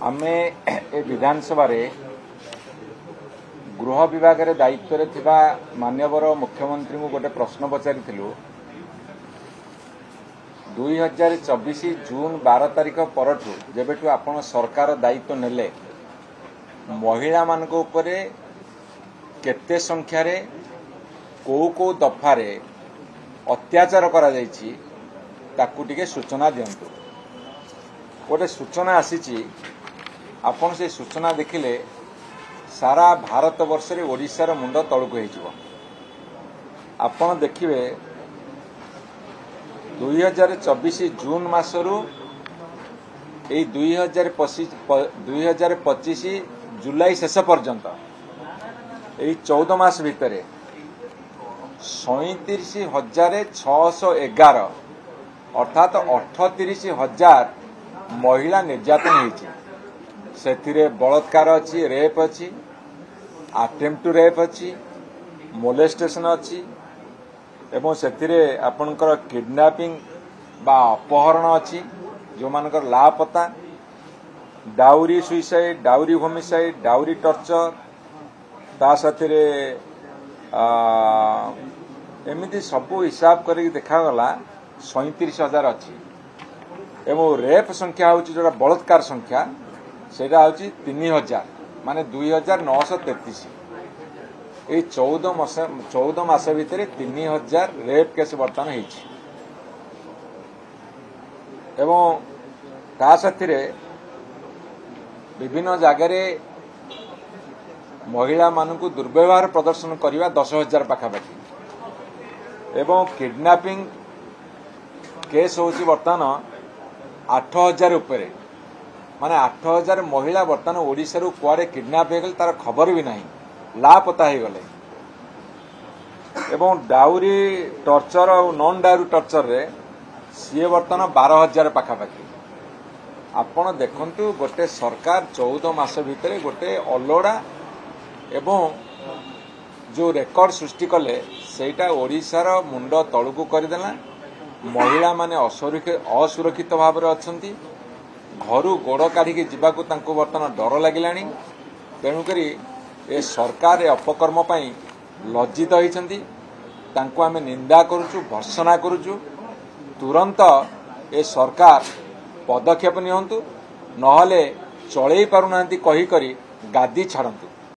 आमे ए विधानसभा गृह विभाग दायित्व थिबा मान्यवर मुख्यमंत्री को गोटे प्रश्न पचारि 2024 जून 12 तारिख परठू जेबेठू आपण सरकार दायित्व नेले महिला मानक उपरे केते संख्या रे को दफारे अत्याचार करा जायछि ताकू टिके सूचना दियंतु। गोटे सूचना आसीछि आपण से सूचना देखिले सारा भारत वर्ष रे ओडिशार मुंड तळुक होइजिवो। आपण देखिबे 2024 जून मासरू ए 2025 जुलाई शेष पर्यंत ए 14 मास भितरे 37,611 अर्थात 38,000 महिला निर्यातन होइछि। सेथिरे बलात्कार अच्छी, रेप अच्छी, अटेम्प्ट टू रेप अच्छी, मोलेस्टेशन अच्छी एवं सेथिरे आपनकर किडनैपिंग बा अपहरण अच्छी, जो मानकर लापता, dowry suicide, dowry homicide, dowry torture, ता साथिरे एमिति सबू हिसाब करके देखा 37,000 अच्छी एवं रेप संख्या हूँ जो बलात्कार संख्या सेटा हूँ 3,000 माने 2,933। ये 14 मास भितर 3,000 रेप केस बर्तमान होइछि एवं ता साथिरे विभिन्न जगार महिला मानकु दुर्व्यवहार प्रदर्शन करने 10,000 पाखापाखि एवं किडनैपिंग केस होची बर्तमान 8,000 उपरे माने 8,000 महिला बर्तमान ओडिशा रु कुआडे किडनैप हो गले तार खबर भी नहीं, लापता हो गले एवं डाउरी टर्चर और नॉन डाउरी टर्चर रे सी बर्तमान 12,000 पाखापाखि। आपण देखंतु गोटे सरकार 14 मास भितर गोटे अलोड़ा एवं जो रेकर्ड सृष्टि कले सेटा ओडिशार मुंड तळुकु करदेला। महिला माने असुरक्षित भाव में अच्छी, घरू गोड़ काढ़ी जावाकू तांको बर्तमान डर लगिलानी। तेणुकरी ए सरकार अपकर्म पई लज्जित होइछंती, तांको आमे निंदा करूचु, भर्त्सना करूचु। तुरंत ए सरकार पदक्षेप नियंतु, नहले चलई पारुनांती कही करी गादी छाड़ंतु।